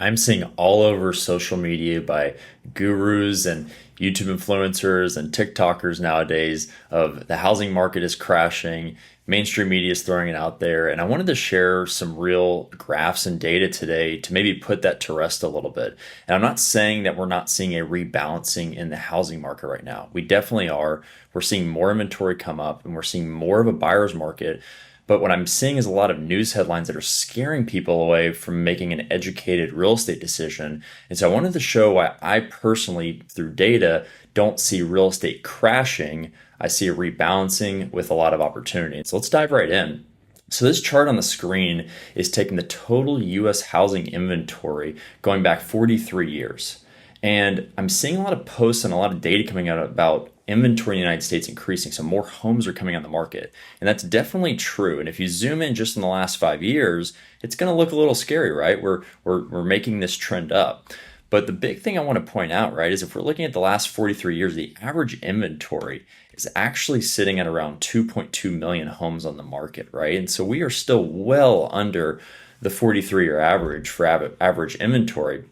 I'm seeing all over social media by gurus and YouTube influencers and TikTokers nowadays of the housing market is crashing. Mainstream media is throwing it out there. And I wanted to share some real graphs and data today to maybe put that to rest a little bit. And I'm not saying that we're not seeing a rebalancing in the housing market right now. We definitely are. We're seeing more inventory come up and we're seeing more of a buyer's market. But what I'm seeing is a lot of news headlines that are scaring people away from making an educated real estate decision. And so I wanted to show why I personally, through data, don't see real estate crashing. I see a rebalancing with a lot of opportunity. So let's dive right in. So this chart on the screen is taking the total US housing inventory going back 43 years. And I'm seeing a lot of posts and a lot of data coming out about inventory in the United States increasing. So more homes are coming on the market. And that's definitely true. And if you zoom in just in the last 5 years, it's going to look a little scary, right? We're making this trend up. But the big thing I want to point out, right, is if we're looking at the last 43 years, the average inventory is actually sitting at around 2.2 million homes on the market, right? And so we are still well under the 43-year average for average inventory.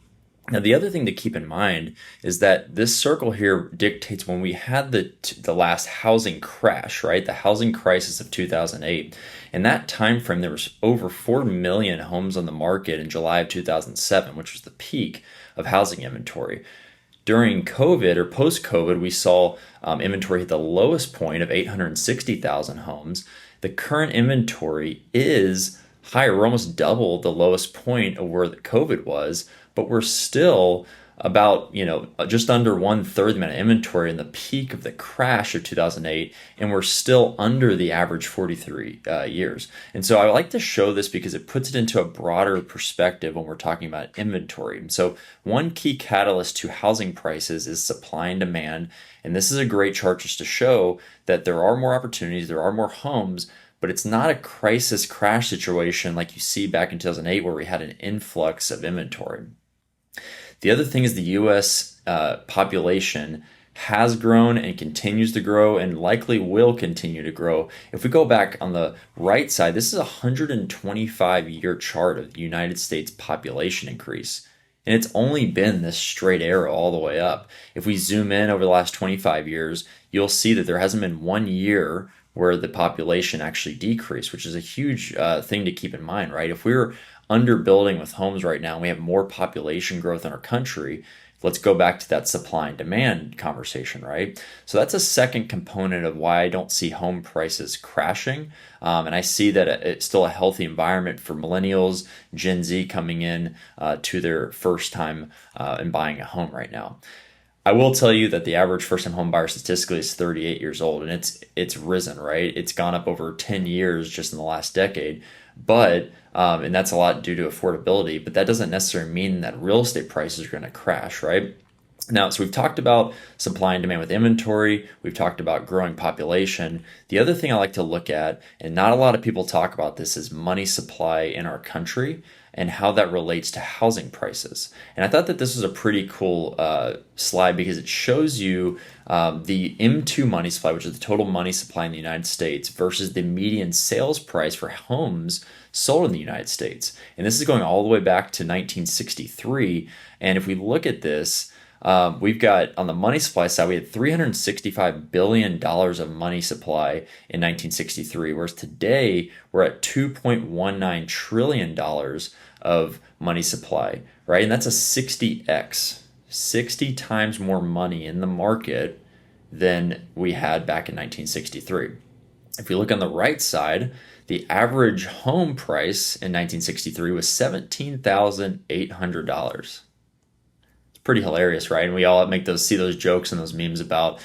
Now, the other thing to keep in mind is that this circle here dictates when we had the last housing crash, right? The housing crisis of 2008. In that time frame, there was over 4 million homes on the market in July of 2007, which was the peak of housing inventory. During COVID or post-COVID, we saw inventory hit the lowest point of 860,000 homes. The current inventory is higher. We're almost double the lowest point of where the COVID was, but we're still about, just under 1/3 the amount of inventory in the peak of the crash of 2008, and we're still under the average 43 years. And so I like to show this because it puts it into a broader perspective when we're talking about inventory. And so one key catalyst to housing prices is supply and demand. And this is a great chart just to show that there are more opportunities, there are more homes, but it's not a crisis crash situation like you see back in 2008 where we had an influx of inventory. The other thing is the US population has grown and continues to grow and likely will continue to grow. If we go back on the right side, this is a 125-year chart of the United States population increase. And it's only been this straight arrow all the way up. If we zoom in over the last 25 years, you'll see that there hasn't been 1 year where the population actually decreased, which is a huge thing to keep in mind, right? If we're underbuilding with homes right now and we have more population growth in our country, let's go back to that supply and demand conversation, right? So that's a second component of why I don't see home prices crashing. And I see that it's still a healthy environment for millennials, Gen Z coming in to their first time in buying a home right now. I will tell you that the average first-time home buyer statistically is 38 years old, and it's risen, right? It's gone up over 10 years just in the last decade, but and that's a lot due to affordability. But that doesn't necessarily mean that real estate prices are going to crash, right? Now, so we've talked about supply and demand with inventory. We've talked about growing population. The other thing I like to look at, and not a lot of people talk about this, is money supply in our country and how that relates to housing prices. And I thought that this was a pretty cool slide because it shows you the M2 money supply, which is the total money supply in the United States, versus the median sales price for homes sold in the United States. And this is going all the way back to 1963. And if we look at this, we've got on the money supply side, we had $365 billion of money supply in 1963, whereas today we're at $2.19 trillion of money supply, right? And that's a 60x, 60 times more money in the market than we had back in 1963. If you look on the right side, the average home price in 1963 was $17,800. Pretty hilarious, right? And we all see those jokes and those memes about,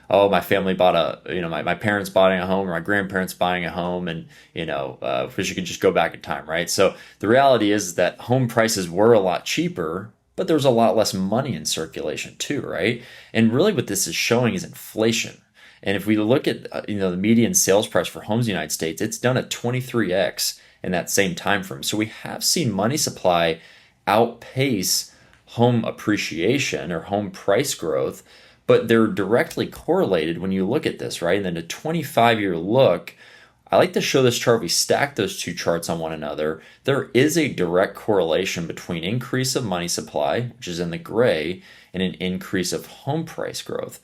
oh, my family bought my parents buying a home or my grandparents buying a home, and wish you could just go back in time, right? So the reality is that home prices were a lot cheaper, but there was a lot less money in circulation too, right? And really what this is showing is inflation. And if we look at the median sales price for homes in the United States, it's done a 23x in that same time frame. So we have seen money supply outpace home appreciation or home price growth, but they're directly correlated when you look at this, right? And then a 25-year look, I like to show this chart. We stack those two charts on one another. There is a direct correlation between increase of money supply, which is in the gray, and an increase of home price growth.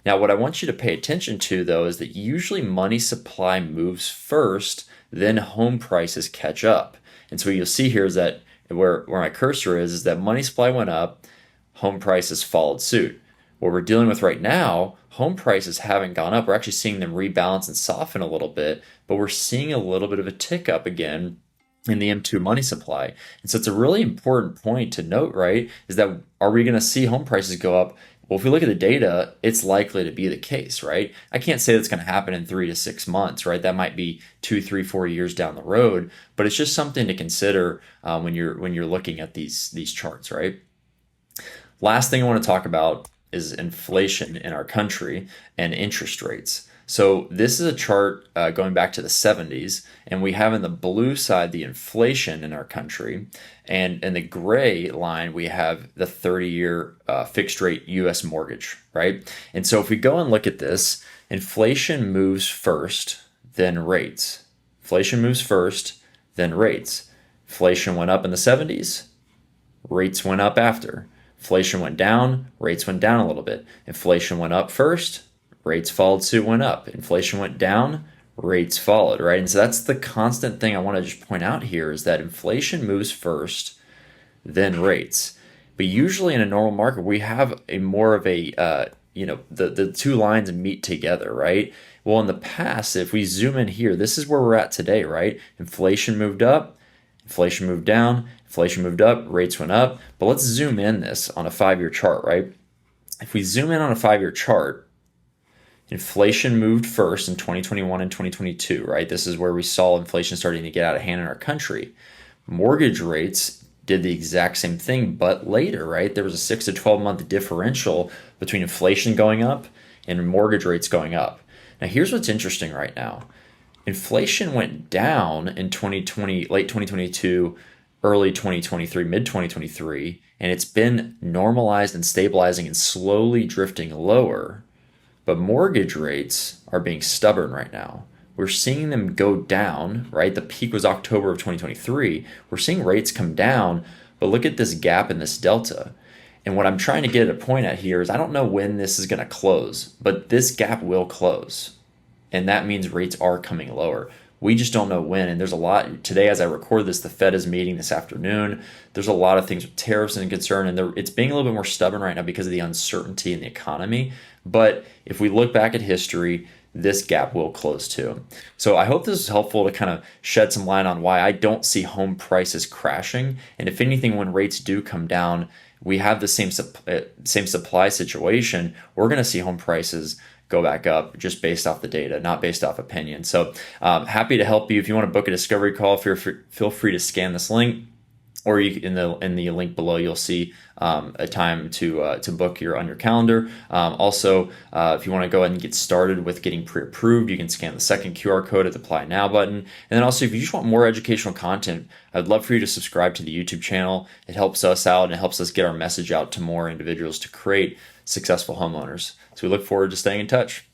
Now, what I want you to pay attention to, though, is that usually money supply moves first, then home prices catch up. And so what you'll see here is that where my cursor is that money supply went up, home prices followed suit. What we're dealing with right now, home prices haven't gone up. We're actually seeing them rebalance and soften a little bit, but we're seeing a little bit of a tick up again in the M2 money supply. And so it's a really important point to note, right? Is that are we going to see home prices go up? Well, if we look at the data, it's likely to be the case, right? I can't say that's going to happen in 3 to 6 months, right? That might be 2, 3, 4 years down the road, but it's just something to consider when you're looking at these charts, right? Last thing I want to talk about is inflation in our country and interest rates. So this is a chart going back to the 70s, and we have in the blue side the inflation in our country, and in the gray line we have the 30-year fixed rate U.S. mortgage, right? And so if we go and look at this, inflation moves first, then rates. Inflation moves first, then rates. Inflation went up in the 70s, rates went up after. Inflation went down, rates went down a little bit. Inflation went up first, rates followed suit, went up. Inflation went down, rates followed, right? And so that's the constant thing I want to just point out here is that inflation moves first, then rates. But usually in a normal market, we have a more of a, the two lines meet together, right? Well, in the past, if we zoom in here, this is where we're at today, right? Inflation moved up, inflation moved down, inflation moved up, rates went up. But let's zoom in this on a 5-year chart, right? If we zoom in on a 5-year chart, inflation moved first in 2021 and 2022, right? This is where we saw inflation starting to get out of hand in our country. Mortgage rates did the exact same thing, but later, right? There was a 6 to 12 month differential between inflation going up and mortgage rates going up. Now, here's what's interesting right now. Inflation went down in 2020, late 2022, early 2023, mid 2023, and it's been normalized and stabilizing and slowly drifting lower. But mortgage rates are being stubborn right now. We're seeing them go down, right? The peak was October of 2023. We're seeing rates come down, but look at this gap in this delta. And what I'm trying to get at a point at here is I don't know when this is going to close, but this gap will close. And that means rates are coming lower. We just don't know when. And there's a lot today as I record this, the Fed is meeting this afternoon. There's a lot of things with tariffs and concern, and it's being a little bit more stubborn right now because of the uncertainty in the economy. But if we look back at history, this gap will close too. So I hope this is helpful to kind of shed some light on why I don't see home prices crashing. And if anything, when rates do come down, we have the same supply situation. We're going to see home prices go back up just based off the data, not based off opinion. So happy to help you. If you want to book a discovery call, feel free to scan this link, or in the link below, you'll see a time to book on your calendar. Also, if you want to go ahead and get started with getting pre-approved, you can scan the second QR code at the Apply Now button. And then also, if you just want more educational content, I'd love for you to subscribe to the YouTube channel. It helps us out and it helps us get our message out to more individuals to create successful homeowners. So we look forward to staying in touch.